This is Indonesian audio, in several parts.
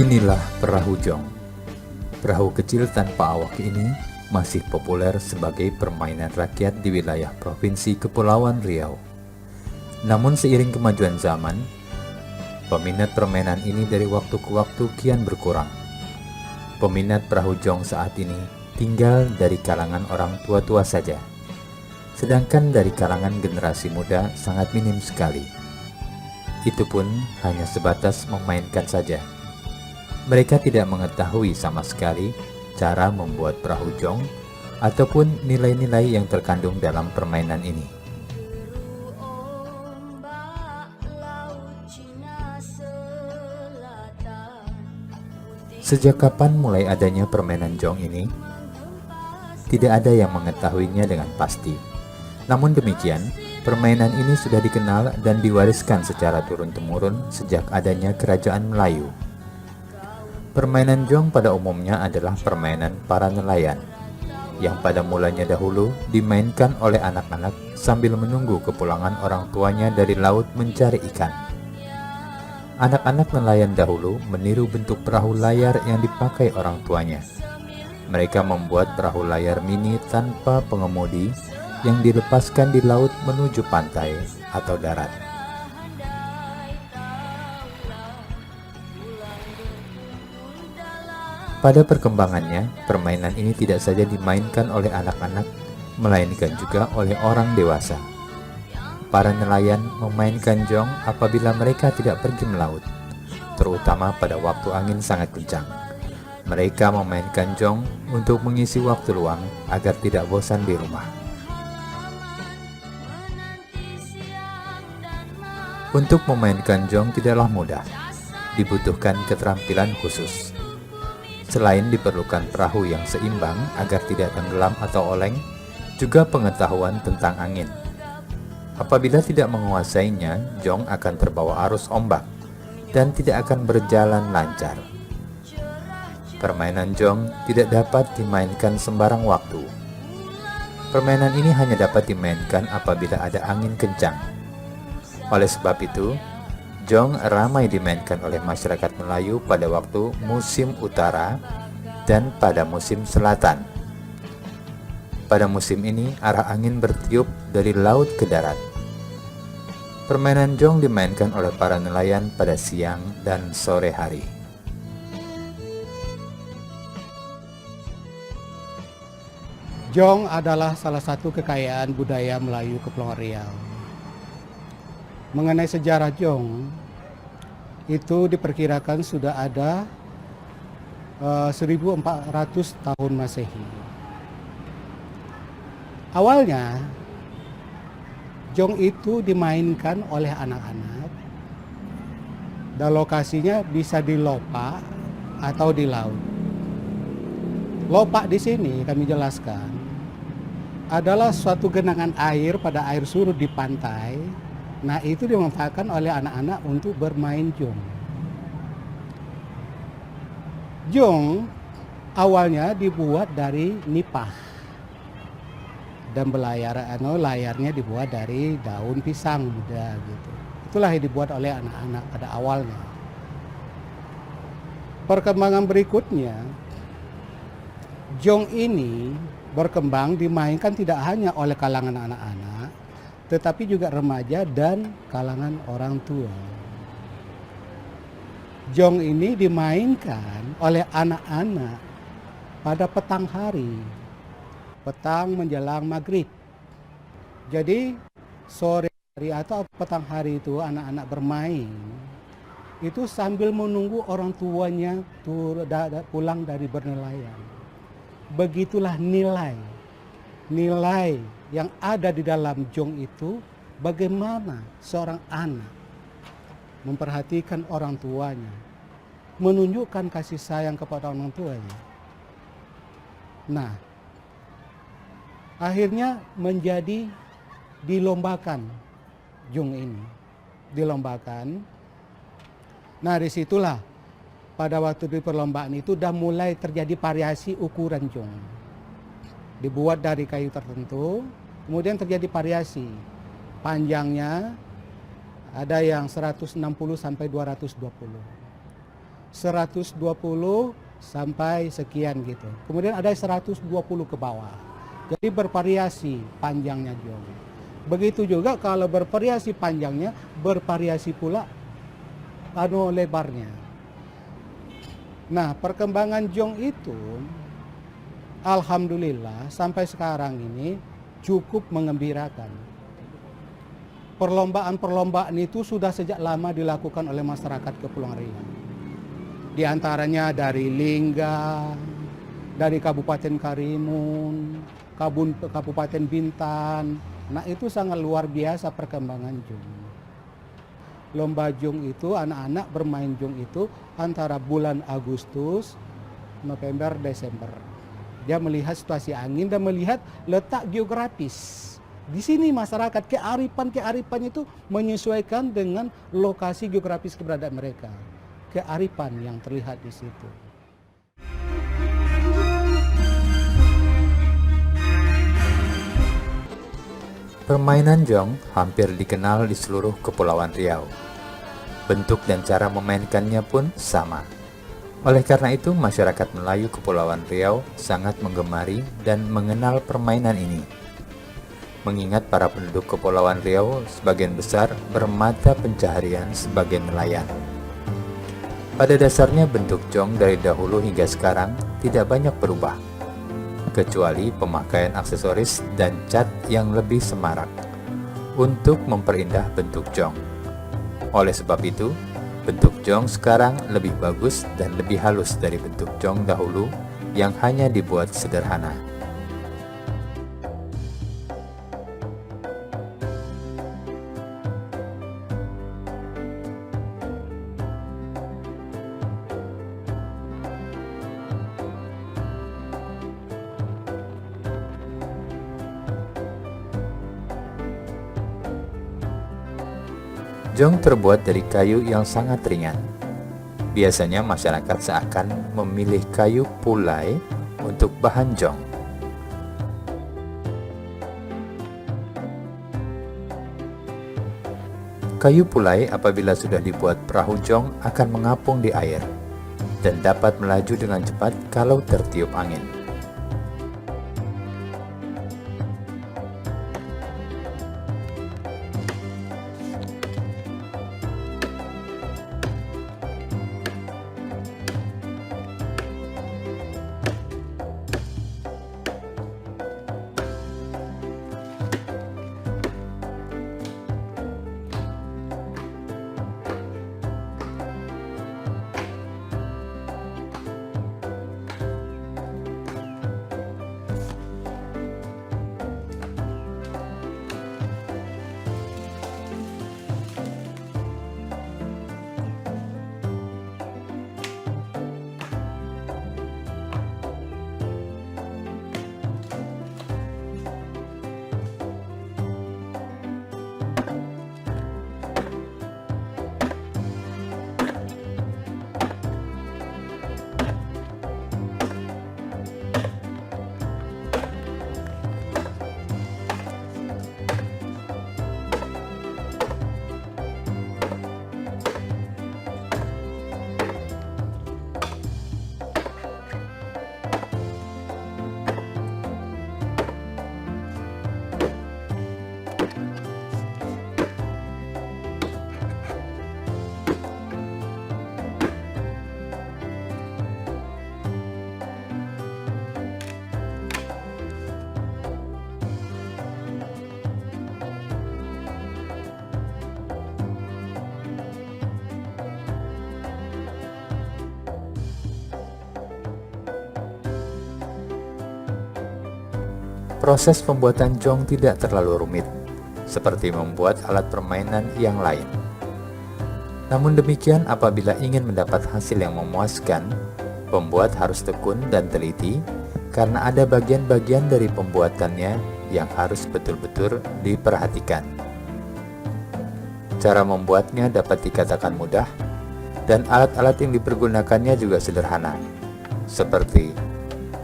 Inilah perahu jong. Perahu kecil tanpa awak ini masih populer sebagai permainan rakyat di wilayah Provinsi Kepulauan Riau. Namun seiring kemajuan zaman, peminat permainan ini dari waktu ke waktu kian berkurang. Peminat perahu jong saat ini tinggal dari kalangan orang tua-tua saja, sedangkan dari kalangan generasi muda sangat minim sekali. Itu pun hanya sebatas memainkan saja. Mereka tidak mengetahui sama sekali cara membuat perahu jong ataupun nilai-nilai yang terkandung dalam permainan ini. Sejak kapan mulai adanya permainan jong ini? Tidak ada yang mengetahuinya dengan pasti. Namun demikian, permainan ini sudah dikenal dan diwariskan secara turun-temurun sejak adanya Kerajaan Melayu. Permainan jong pada umumnya adalah permainan para nelayan, yang pada mulanya dahulu dimainkan oleh anak-anak sambil menunggu kepulangan orang tuanya dari laut mencari ikan. Anak-anak nelayan dahulu meniru bentuk perahu layar yang dipakai orang tuanya. Mereka membuat perahu layar mini tanpa pengemudi yang dilepaskan di laut menuju pantai atau darat. Pada perkembangannya, permainan ini tidak saja dimainkan oleh anak-anak, melainkan juga oleh orang dewasa. Para nelayan memainkan jong apabila mereka tidak pergi melaut, terutama pada waktu angin sangat kencang. Mereka memainkan jong untuk mengisi waktu luang agar tidak bosan di rumah. Untuk memainkan jong tidaklah mudah, dibutuhkan keterampilan khusus. Selain diperlukan perahu yang seimbang agar tidak tenggelam atau oleng, juga pengetahuan tentang angin. Apabila tidak menguasainya, jong akan terbawa arus ombak dan tidak akan berjalan lancar. Permainan jong tidak dapat dimainkan sembarang waktu. Permainan ini hanya dapat dimainkan apabila ada angin kencang. Oleh sebab itu, jong ramai dimainkan oleh masyarakat Melayu pada waktu musim utara dan pada musim selatan. Pada musim ini, arah angin bertiup dari laut ke darat. Permainan jong dimainkan oleh para nelayan pada siang dan sore hari. Jong adalah salah satu kekayaan budaya Melayu Kepulauan Riau. Mengenai sejarah jong, itu diperkirakan sudah ada 1400 tahun Masehi. Awalnya, jong itu dimainkan oleh anak-anak dan lokasinya bisa di lopak atau di laut. Lopak di sini kami jelaskan adalah suatu genangan air pada air surut di pantai. Nah, itu dimanfaatkan oleh anak-anak untuk bermain jong. Jong awalnya dibuat dari nipah dan layarnya dibuat dari daun pisang muda gitu. Itulah yang dibuat oleh anak-anak pada awalnya. Perkembangan berikutnya, jong ini berkembang dimainkan tidak hanya oleh kalangan anak-anak, tetapi juga remaja dan kalangan orang tua. Jong ini dimainkan oleh anak-anak pada petang hari, petang menjelang maghrib. Jadi sore hari atau petang hari itu anak-anak bermain itu sambil menunggu orang tuanya pulang dari bernelayan. Begitulah nilai yang ada di dalam jong itu, bagaimana seorang anak memperhatikan orang tuanya, menunjukkan kasih sayang kepada orang tuanya. Nah, akhirnya menjadi dilombakan jong ini. Dilombakan. Nah, disitulah pada waktu di perlombaan itu sudah mulai terjadi variasi ukuran jong. Dibuat dari kayu tertentu, kemudian terjadi variasi. Panjangnya ada yang 160 sampai 220. 120 sampai sekian gitu. Kemudian ada 120 ke bawah. Jadi bervariasi panjangnya jong. Begitu juga kalau bervariasi panjangnya, bervariasi pula lebarnya. Nah, perkembangan jong itu alhamdulillah sampai sekarang ini cukup mengembirakan. Perlombaan-perlombaan itu sudah sejak lama dilakukan oleh masyarakat Kepulauan Riau. Di antaranya dari Lingga, dari Kabupaten Karimun, Kabupaten Bintan. Nah, itu sangat luar biasa perkembangan jong. Lomba jong itu, anak-anak bermain jong itu antara bulan Agustus, November, Desember. Dia melihat situasi angin dan melihat letak geografis. Di sini masyarakat kearifan itu menyesuaikan dengan lokasi geografis keberadaan mereka. Kearifan yang terlihat di situ. Permainan jong hampir dikenal di seluruh Kepulauan Riau. Bentuk dan cara memainkannya pun sama. Oleh karena itu, masyarakat Melayu Kepulauan Riau sangat menggemari dan mengenal permainan ini. Mengingat para penduduk Kepulauan Riau sebagian besar bermata pencaharian sebagai nelayan. Pada dasarnya bentuk jong dari dahulu hingga sekarang tidak banyak berubah, kecuali pemakaian aksesoris dan cat yang lebih semarak untuk memperindah bentuk jong. Oleh sebab itu, bentuk jong sekarang lebih bagus dan lebih halus dari bentuk jong dahulu yang hanya dibuat sederhana. Jong terbuat dari kayu yang sangat ringan. Biasanya masyarakat seakan memilih kayu pulai untuk bahan jong. Kayu pulai apabila sudah dibuat perahu jong akan mengapung di air dan dapat melaju dengan cepat kalau tertiup angin. Proses pembuatan jong tidak terlalu rumit, seperti membuat alat permainan yang lain. Namun demikian, apabila ingin mendapat hasil yang memuaskan, pembuat harus tekun dan teliti karena ada bagian-bagian dari pembuatannya yang harus betul-betul diperhatikan. Cara membuatnya dapat dikatakan mudah, dan alat-alat yang dipergunakannya juga sederhana, seperti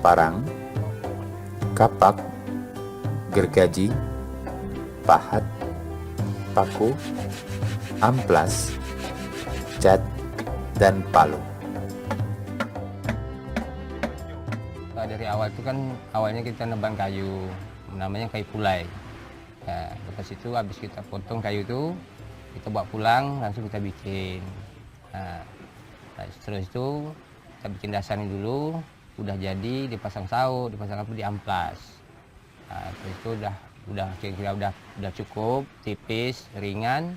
parang, kapak, gergaji, pahat, paku, amplas, cat, dan palu. Dari awal itu kan awalnya kita nebang kayu, namanya kayu pulai. Nah, lepas itu habis kita potong kayu itu, kita bawa pulang langsung kita bikin. Nah, terus itu kita bikin dasarnya dulu, udah jadi dipasang saut, dipasang apa, diamplas. Nah, terus itu udah kira-kira udah cukup, tipis, ringan.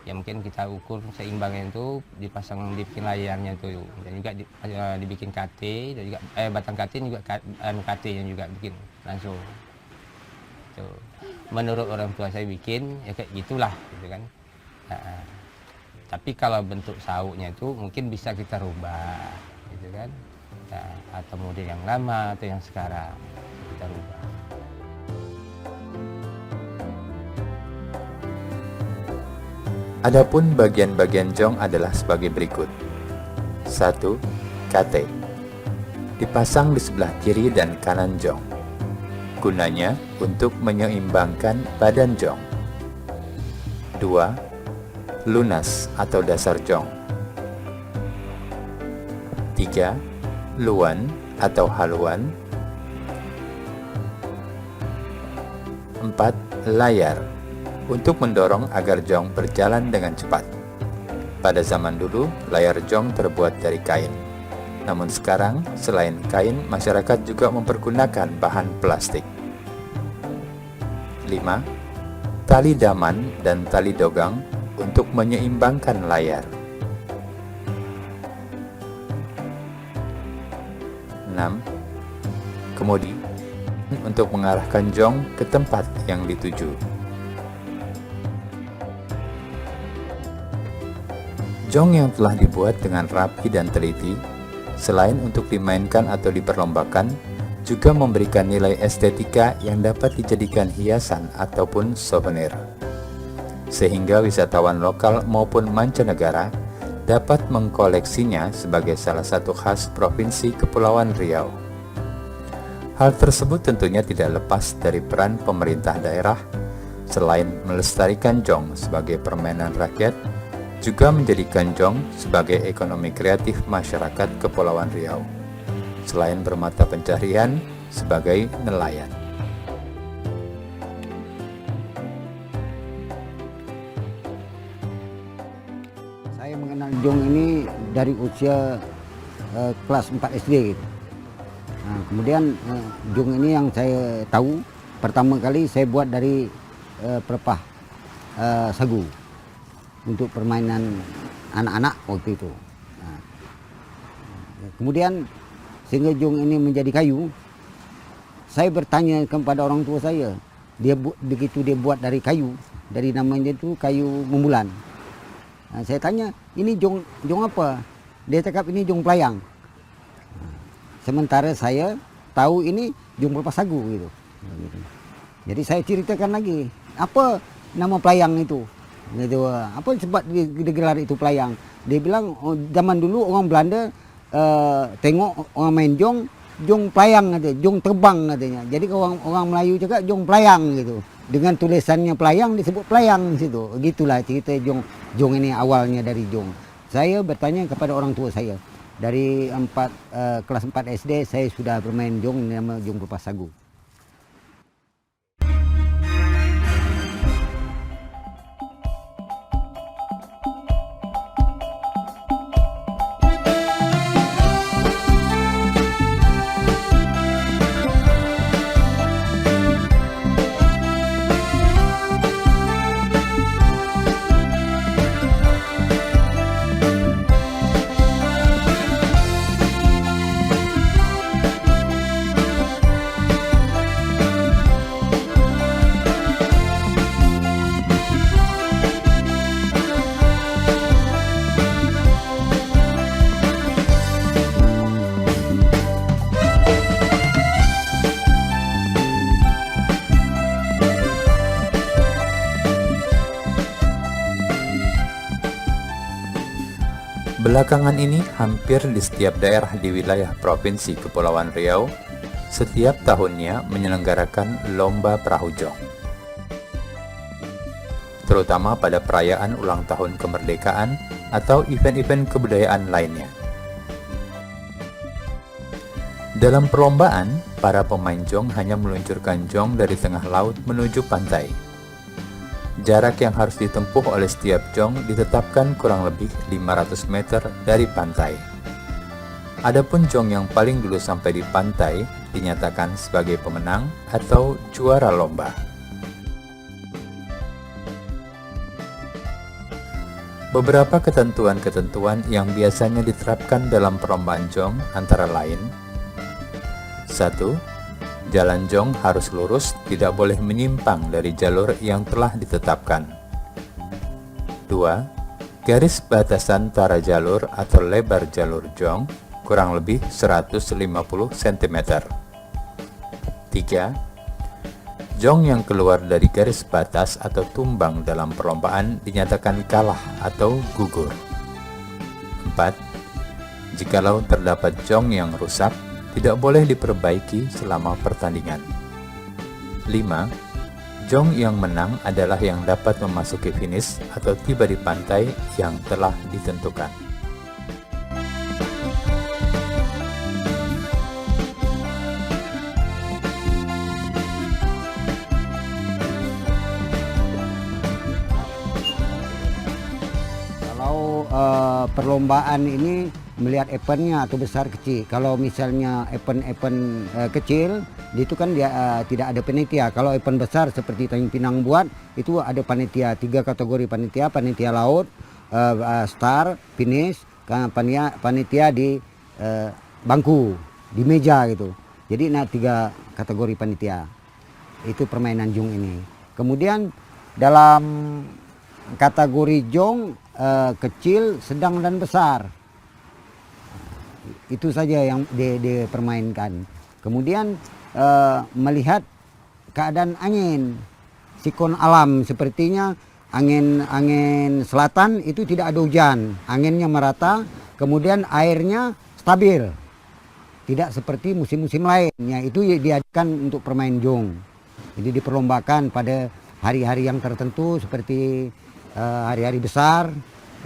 Ya mungkin kita ukur seimbangnya itu dibikin layarnya itu, dan juga dibikin KT, dan juga batang KT juga KT yang juga bikin langsung. Tuh. Menurut orang tua saya bikin ya kayak gitulah, gitu kan. Nah, tapi kalau bentuk sautnya itu mungkin bisa kita rubah, gitu kan. Nah, atau model yang lama atau yang sekarang kita rubah. Adapun bagian-bagian jong adalah sebagai berikut. 1. KT. Dipasang di sebelah kiri dan kanan jong. Gunanya untuk menyeimbangkan badan jong. 2. Lunas atau dasar jong. 3. Luan atau haluan. 4. Layar untuk mendorong agar jong berjalan dengan cepat. Pada zaman dulu, layar jong terbuat dari kain. Namun sekarang, selain kain, masyarakat juga mempergunakan bahan plastik. 5. Tali daman dan tali dogang untuk menyeimbangkan layar. 6. Kemudi untuk mengarahkan jong ke tempat yang dituju. Jong yang telah dibuat dengan rapi dan teliti, selain untuk dimainkan atau diperlombakan, juga memberikan nilai estetika yang dapat dijadikan hiasan ataupun souvenir. Sehingga wisatawan lokal maupun mancanegara dapat mengkoleksinya sebagai salah satu khas Provinsi Kepulauan Riau. Hal tersebut tentunya tidak lepas dari peran pemerintah daerah, selain melestarikan jong sebagai permainan rakyat, juga menjadikan jong sebagai ekonomi kreatif masyarakat Kepulauan Riau, selain bermata pencaharian sebagai nelayan. Saya mengenal jong ini dari usia kelas 4 SD gitu. Nah, kemudian jong ini yang saya tahu pertama kali saya buat dari pelepah sagu untuk permainan anak-anak waktu itu. Nah, kemudian sehingga jong ini menjadi kayu, saya bertanya kepada orang tua saya, begitu dia buat dari kayu, dari namanya itu kayu membulan. Nah, saya tanya, ini jong apa? Dia cakap ini jong pelayang. Nah, sementara saya tahu ini jong pelepah sagu gitu. Jadi saya ceritakan lagi, apa nama pelayang itu? Gitu, apa sebab digelar itu pelayang? Dia bilang zaman dulu orang Belanda tengok orang main jong pelayang katanya, jong terbang katanya. Jadi orang Melayu juga jong pelayang gitu. Dengan tulisannya pelayang disebut pelayang di situ. Gitulah cerita jong ini awalnya dari jong. Saya bertanya kepada orang tua saya. Dari kelas 4 SD saya sudah bermain jong, nama jong pelepah sagu. Belakangan ini hampir di setiap daerah di wilayah Provinsi Kepulauan Riau setiap tahunnya menyelenggarakan lomba perahu jong, terutama pada perayaan ulang tahun kemerdekaan atau event-event kebudayaan lainnya. Dalam perlombaan, para pemain jong hanya meluncurkan jong dari tengah laut menuju pantai. Jarak yang harus ditempuh oleh setiap jong ditetapkan kurang lebih 500 meter dari pantai. Adapun jong yang paling dulu sampai di pantai dinyatakan sebagai pemenang atau juara lomba. Beberapa ketentuan-ketentuan yang biasanya diterapkan dalam perlombaan jong antara lain: 1. Jalan jong harus lurus, tidak boleh menyimpang dari jalur yang telah ditetapkan. 2. Garis batasan antara jalur atau lebar jalur jong kurang lebih 150 cm. 3. Jong yang keluar dari garis batas atau tumbang dalam perlombaan dinyatakan kalah atau gugur. 4. Jikalau terdapat jong yang rusak, tidak boleh diperbaiki selama pertandingan. 5. Jong yang menang adalah yang dapat memasuki finish atau tiba di pantai yang telah ditentukan. Kalau perlombaan ini melihat eventnya atau besar kecil. Kalau misalnya event-event kecil, itu kan dia tidak ada panitia. Kalau event besar seperti Tanjung Pinang buat, itu ada panitia, 3 kategori panitia: panitia laut, star, finish, panitia di bangku, di meja gitu. Jadi 3 kategori panitia. Itu permainan jong ini. Kemudian dalam kategori jong kecil, sedang dan besar. Itu saja yang dipermainkan. Kemudian melihat keadaan angin, siklon alam, sepertinya angin selatan itu tidak ada hujan, anginnya merata, kemudian airnya stabil, tidak seperti musim-musim lainnya. Itu diadakan untuk permain jong. Jadi diperlombakan pada hari-hari yang tertentu seperti hari-hari besar,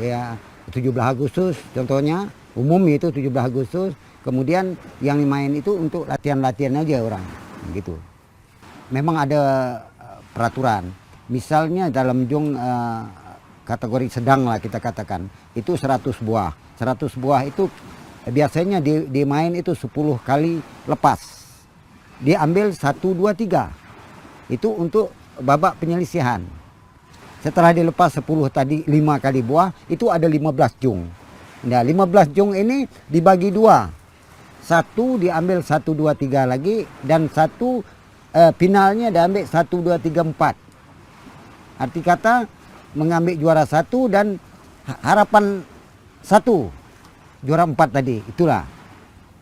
ya 17 Agustus contohnya. Umum itu 17 Agustus, kemudian yang dimain itu untuk latihan-latihan aja orang, gitu. Memang ada peraturan, misalnya dalam jong kategori sedang lah kita katakan, itu 100 buah. 100 buah itu biasanya dimain itu 10 kali lepas. Diambil 1, 2, 3. Itu untuk babak penyelisihan. Setelah dilepas 10 tadi 5 kali buah, itu ada 15 jong. Nah, 15 jong ini dibagi 2. 1 diambil 1, 2, 3 lagi, dan 1 finalnya diambil 1, 2, 3, 4. Arti kata mengambil juara 1 dan harapan 1 juara 4 tadi. Itulah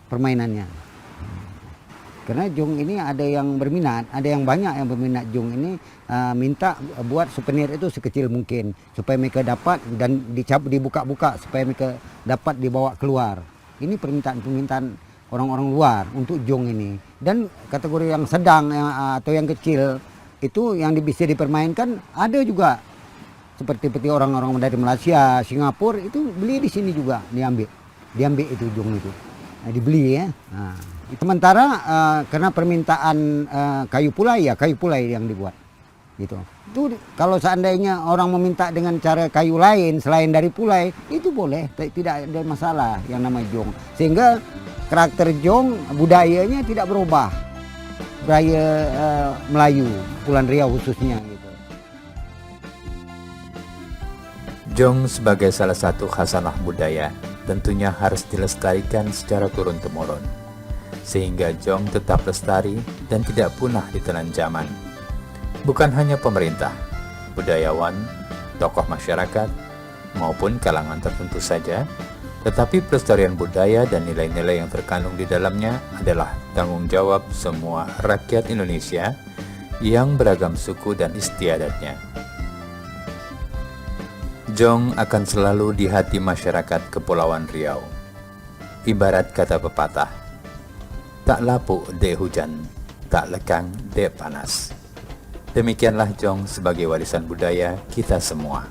permainannya. Karena jong ini ada yang berminat, ada yang banyak yang berminat jong ini, minta buat souvenir itu sekecil mungkin supaya mereka dapat, dan dibuka-buka supaya mereka dapat dibawa keluar. Ini permintaan orang-orang luar untuk jong ini. Dan kategori yang sedang atau yang kecil itu yang bisa dipermainkan ada juga. Seperti orang-orang dari Malaysia, Singapura itu beli di sini juga, diambil itu jong itu. Nah, dibeli ya. Nah. Sementara karena permintaan kayu pulai yang dibuat, gitu. Itu kalau seandainya orang meminta dengan cara kayu lain selain dari pulai, itu boleh, tidak ada masalah yang namanya jong. Sehingga karakter jong budayanya tidak berubah, budaya Melayu, Kepulauan Riau khususnya. Gitu. Jong sebagai salah satu khasanah budaya tentunya harus dilestarikan secara turun-temurun, sehingga jong tetap lestari dan tidak punah ditelan zaman. Bukan hanya pemerintah, budayawan, tokoh masyarakat, maupun kalangan tertentu saja, tetapi pelestarian budaya dan nilai-nilai yang terkandung di dalamnya adalah tanggung jawab semua rakyat Indonesia yang beragam suku dan istiadatnya. Jong akan selalu di hati masyarakat Kepulauan Riau. Ibarat kata pepatah, tak lapuk dek hujan, tak lekang dek panas. Demikianlah Jong sebagai warisan budaya kita semua.